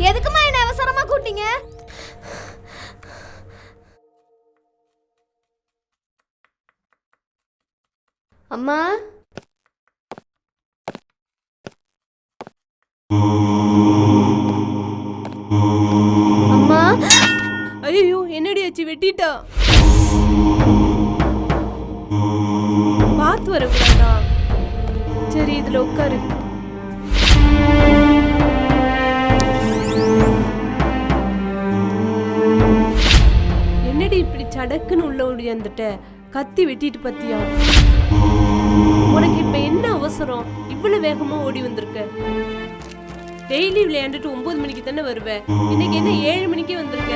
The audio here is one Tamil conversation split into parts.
எதுக்குமா என்ன அவசரமா கூட்டிங்க? அம்மா அம்மா. ஐயோ, என்னடி ஆச்சு? வெட்டிட்டா. பார்த்து வரக்கூடாதா? சரி, இதுல உட்காரு. என்னடி இப்படி சடக்குன்னு உள்ள ஓடியாந்துட்ட? கத்தி வெட்டிட்டு பத்தியா? உனக்கு இப்ப என்ன அவசரம்? இவ்வளவு வேகமா ஓடி வந்திருக்க? டெய்லி விளையாண்டுட்டு 9 மணிக்கு தானே வருவ. இன்னைக்கு என்ன 7 மணிக்கே வந்திருக்க?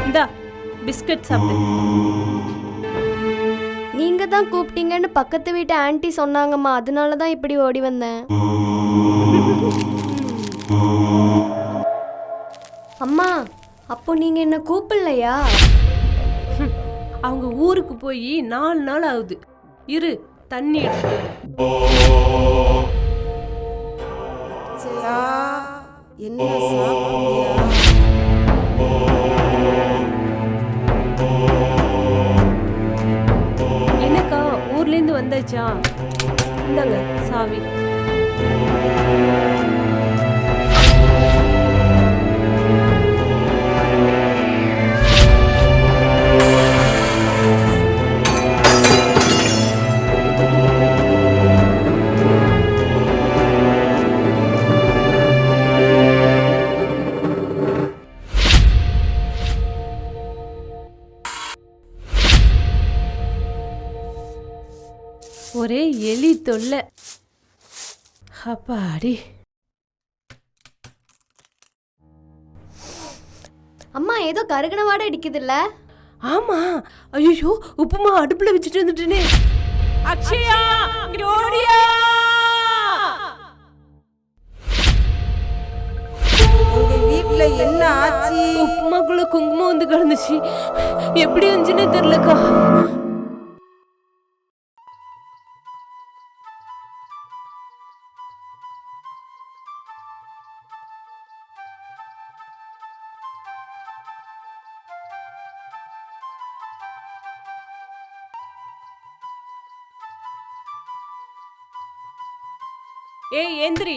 இந்தா பிஸ்கட் சாப்பிடு. நீங்க தான் கூப்பிட்டீங்கன்னு பக்கத்து வீட்டு ஆன்ட்டி சொன்னாங்கம்மா, அதனால தான் இப்படி ஓடி வந்தேன். அம்மா, அப்போ நீங்க என்ன கூப்பிடலையா? அவங்க ஊருக்கு போய் 4 நாள் ஆகுது. இரு, தண்ணி எடுத்துட்டு என்ன சாப்பிடுறியா? என்னக்கா, ஊர்ல இருந்து வந்தாச்சா? இந்தாங்க சாவி. ஒரே எலி தொல்லை. அப்பாடி. அம்மா, ஏதோ கருகன வாடை அடிக்குதுல்ல? ஆமா. ஐயோ, உப்புமா அடுப்புல வச்சுட்டு வந்துட்டேனே. அக்ஷயா, இங்க ஓடியா. உங்க வீட்ல என்ன ஆச்சு? உப்புமாக்குள்ள குங்குமம் வந்து கிடந்துச்சு. எப்படி வந்துச்சுன்னே தெரியலக்கா. ஏய், ஏந்திரி.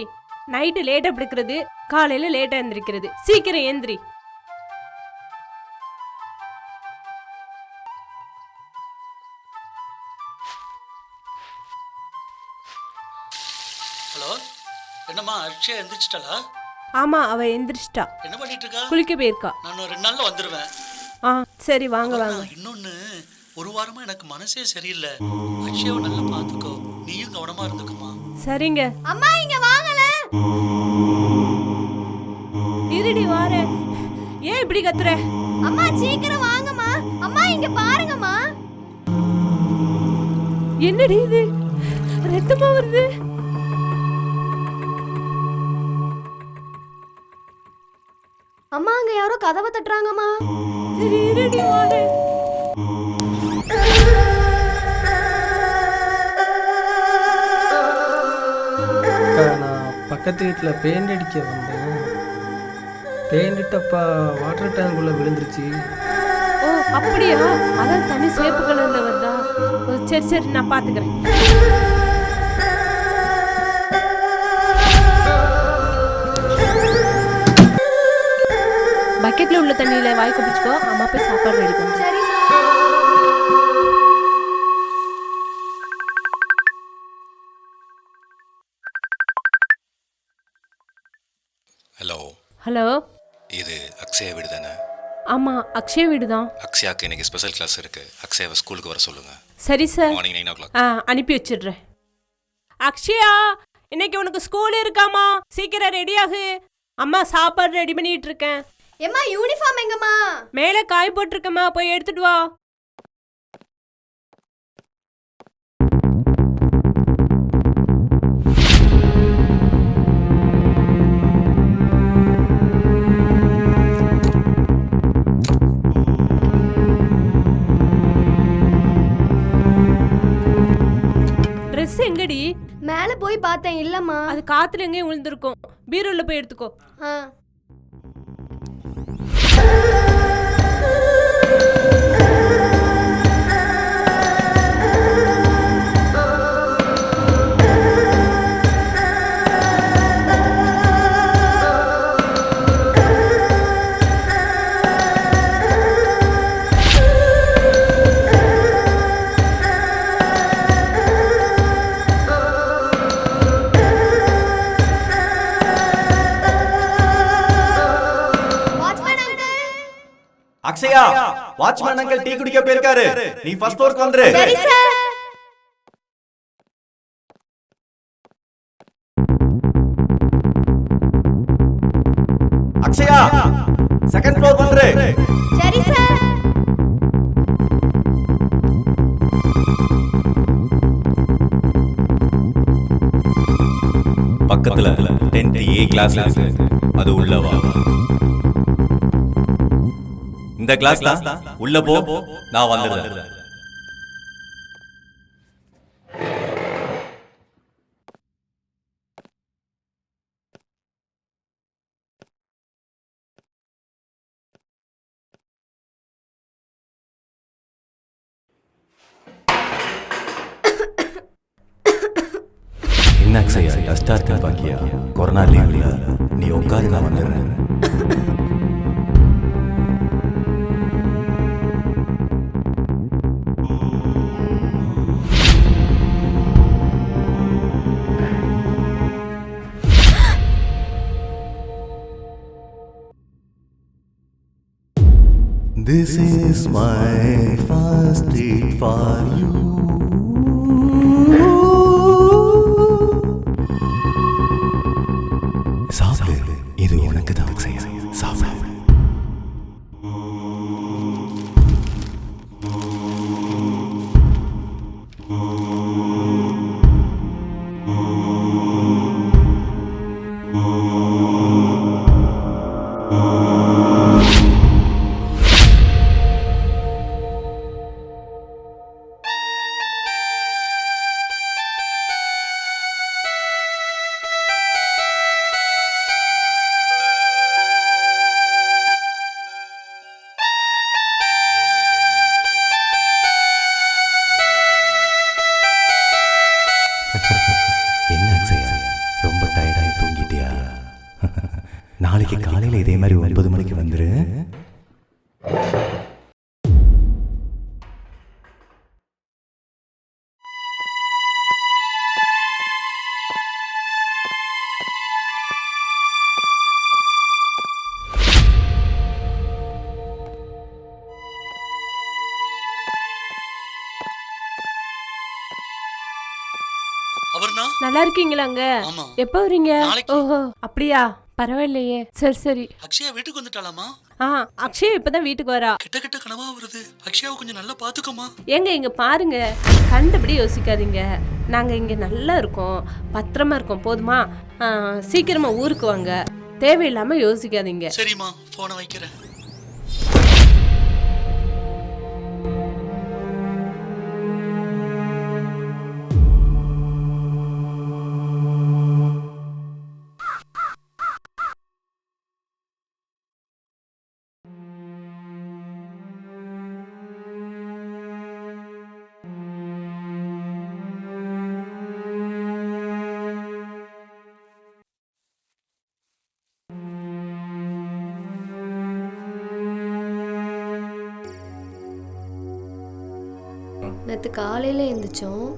நைட்டு லேட்டா படுக்கிறது, காலையில லேட்டா எந்திரிக்கிறது. சீக்கிரம் ஏந்திரி. ஹலோ, என்னம்மா அக்ஷயா எந்திரிச்சிட்டாளா? ஆமா, அவ எந்திரிச்சிட்டா. என்ன பண்ணிட்டு இருக்கா? குளிக்க போயிருக்கா. நான் 2 நாள்ல வந்துருவேன். சரி, வாங்க வாங்க. இன்னொன்னு, ஒரு வாரமா எனக்கு மனசே சரியில்லை. அக்ஷயாவை நல்லா பாத்துக்கோ, நீயும் கவனமா இருந்துக்குமா? சரிங்க. அம்மா, இங்க வாங்கல. இருடி வாரேன். ஏன் இப்படி கத்துற? அம்மா, சீக்கிரம் வாங்கம்மா. அம்மா, இங்க பாருங்கம்மா. என்னடி இது? ரத்தமா வருது. அம்மா, அங்க யாரோ கதவை தட்டுறாங்கம்மா. சரி, இருடி வாரேன். நான் பக்கத்து வீட்டில் பெயிண்ட் அடிக்க வந்தேன். பெயிண்ட் டப்பா வாட்டர் டேங்குள்ள விழுந்துருச்சு. ஓ, அப்படியா? அதான் தண்ணி சேப்பு கலர்ல வருதா? சரி சரி, நான் பாத்துக்கிறேன். பக்கெட்ல உள்ள தண்ணியில வாய் கொப்பிச்சுக்கோ. அம்மா போய் சாப்பாடு ரெடி பண்ணுறேன். சரி. ஹலோ. ஹலோ, இது அக்ஷயா வீடு தானே? ஆமா, அக்ஷயா வீடு தான். அக்ஷயாக்கு இன்னைக்கு ஸ்பெஷல் கிளாஸ் இருக்கு. அக்ஷயாவை ஸ்கூலுக்கு வர சொல்லுங்க. சரி சார். Morning 9 o'clock. அனுப்பி வச்சிடுறேன். அக்ஷயா, இன்னைக்கு உனக்கு ஸ்கூல் இருக்காமா? சீக்கிரம் ரெடி ஆகு. அம்மா சாப்பாடு ரெடி பண்ணிட்டு இருக்கேன். ஏம்மா, யூனிஃபார்ம் எங்கம்மா? மேலே காய் போட்டிருக்கம்மா, போய் எடுத்துட்டு வா. போய் பார்த்தேன், இல்லம்மா. அது காத்துல எங்கேயும் விழுந்திருக்கும். பீரோல போய் எடுத்துக்கோ. ஆ. அக்ஷயா, வாட்ச்மேன் அங்கிள் டீ குடிக்க போயிருக்காரு. நீ ஃபர்ஸ்ட் ஃப்ளோருக்கு வந்துரு. சரி சார். அக்ஷயா, செகண்ட் ஃப்ளோர் வந்துரு. சரி சார். பக்கத்துல 10th A கிளாஸ் இருக்கு. அது உள்ள வா. இந்த கிளாஸ் தான். உள்ள போ, நான் வந்துடுறேன். என்ன அக்ஷயா, டஸ்டா இருக்குன்னு பாக்கியா? கொரோனா லீவ் இல்ல, நீ உட்காரு, நான் வந்துடுறேன். This is my first date for you. சாப்பிடு, இது உனக்கு தான் அக்ஷயா, சாப்பிடு. என்ன அக்ஷயா, ரொம்ப டயர்டாகி தூங்கிட்டியா? நாளைக்கு காலையில் இதே மாதிரி 9 மணிக்கு வந்துரு. அபர்ணா, நல்லா இருக்கீங்களாங்க? ஆமா. எப்ப வரீங்க? நாளைக்கு. ஓஹோ, அப்படியா? பரவாயில்லையே. சரி சரி. அக்ஷயா வீட்டுக்கு வந்துட்டாளாமா? அக்ஷயா இப்பதான் வீட்டுக்கு வரா. கிட்ட கிட்ட கனவா வருது. அக்ஷயாவை கொஞ்சம் நல்லா பாத்துக்கோமா. ஏங்க இங்க பாருங்க, கண்டபடி யோசிக்காதீங்க. நாங்க இங்க நல்லா இருக்கோம், பத்திரமா இருக்கோம், போதுமா? சீக்கிரமா ஊருக்கு வாங்க, தேவையில்லாம யோசிக்காதீங்க. சரிம்மா, போனை வைக்கிறேன். நேற்று காலையில் எழுந்திரிச்சோம்,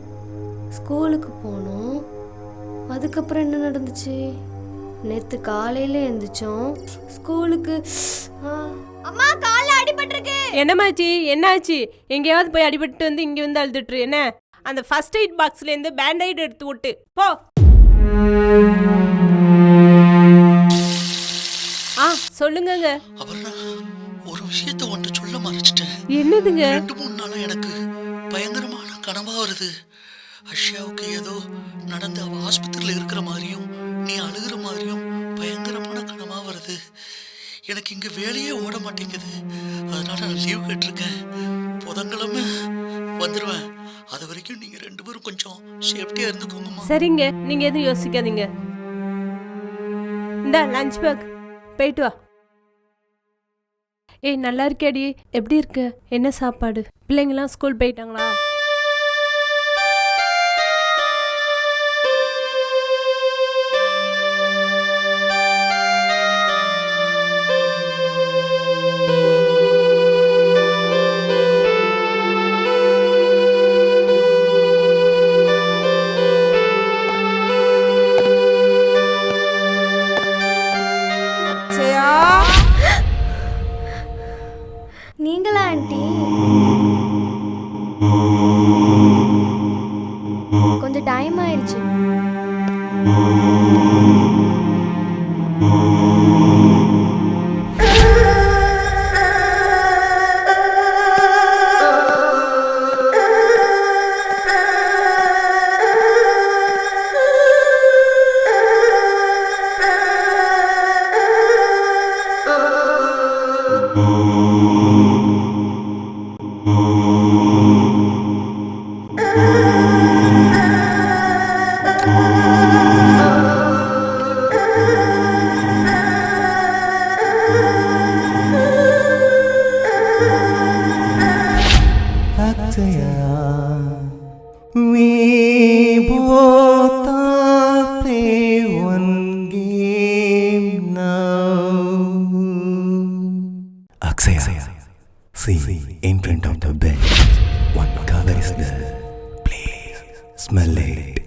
ஸ்கூலுக்கு போனோம். அதுக்கப்புறம் என்ன நடந்துச்சு? நேற்று காலையில் எழுந்திரிச்சோம், ஸ்கூலுக்கு. அம்மா, காலில் அடிபட்டிருக்கு. என்னமாச்சு? என்னாச்சு? எங்கேயாவது போய் அடிபட்டு வந்து இங்கே வந்து அழுதுட்டு என்ன? அந்த ஃபர்ஸ்ட் எய்ட் பாக்ஸ்லேருந்து பேண்டைட் எடுத்து விட்டு போ. சொல்லுங்க. அபர்ணா, ஒரு விஷயத்தை உன்கிட்ட சொல்ல மறைச்சிட்டேன். என்னதுங்க? 2-3 நாளா எனக்கு பயங்கரமான கனவா வருது. அக்ஷயாவுக்கு ஏதோ நடந்து அவ ஆஸ்பத்திரியில் இருக்கிற மாதிரியும் நீ அழுகிற மாதிரியும் பயங்கரமான கனவா வருது. எனக்கு இங்க வேலையே ஓட மாட்டேங்குது. அதனால நான் லீவ் கேட்டிருக்கேன். புதன்கிழமை வந்துடுவேன். அது வரைக்கும் வரைக்கும் நீங்க 2 பேரும் கொஞ்சம் சேஃப்டியா இருந்துக்கோங்கம்மா. சரிங்க, நீங்க எதுவும் யோசிக்காதீங்க. இந்த லஞ்ச் பேக் போயிட்டு வா. ஏய், நல்லா இருக்கேடி, எப்படி இருக்க? என்ன சாப்பாடு? பிள்ளைங்களாம் ஸ்கூல் போயிட்டாங்களா? அக்ஷயா, நீங்களா ஆண்டி? கொஞ்சம் டைம் ஆயிடுச்சு. Aksaya, we both are play one game now. Aksaya, see in front of the bed, one cover is there. Please smell it.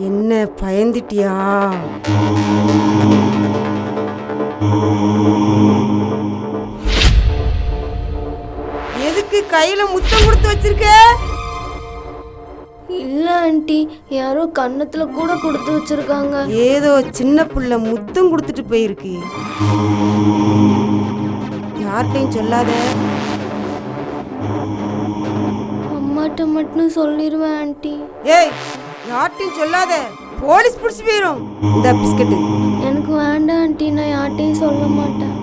என்ன பயந்துட்டியா? எதுக்கு கையில முத்தம் கொடுத்து வச்சிருக்க? இல்ல ஆண்டி, யாரோ கன்னத்துல கூட கொடுத்து வச்சிருக்காங்க. ஏதோ சின்ன புள்ள முத்தம் கொடுத்துட்டு போயிருக்கு. யார்கிட்டையும் சொல்லாத. அம்மாட்ட மட்டும் சொல்லிடுவேன் ஆண்டி. ஏய், யார்கிட்டையும் சொல்லாத, போலீஸ் பிடிச்சி போயிரும். இந்த பிஸ்கட்டு எனக்கு வேண்டாம் ஆண்டி, நான் யார்ட்டையும் சொல்ல மாட்டேன்.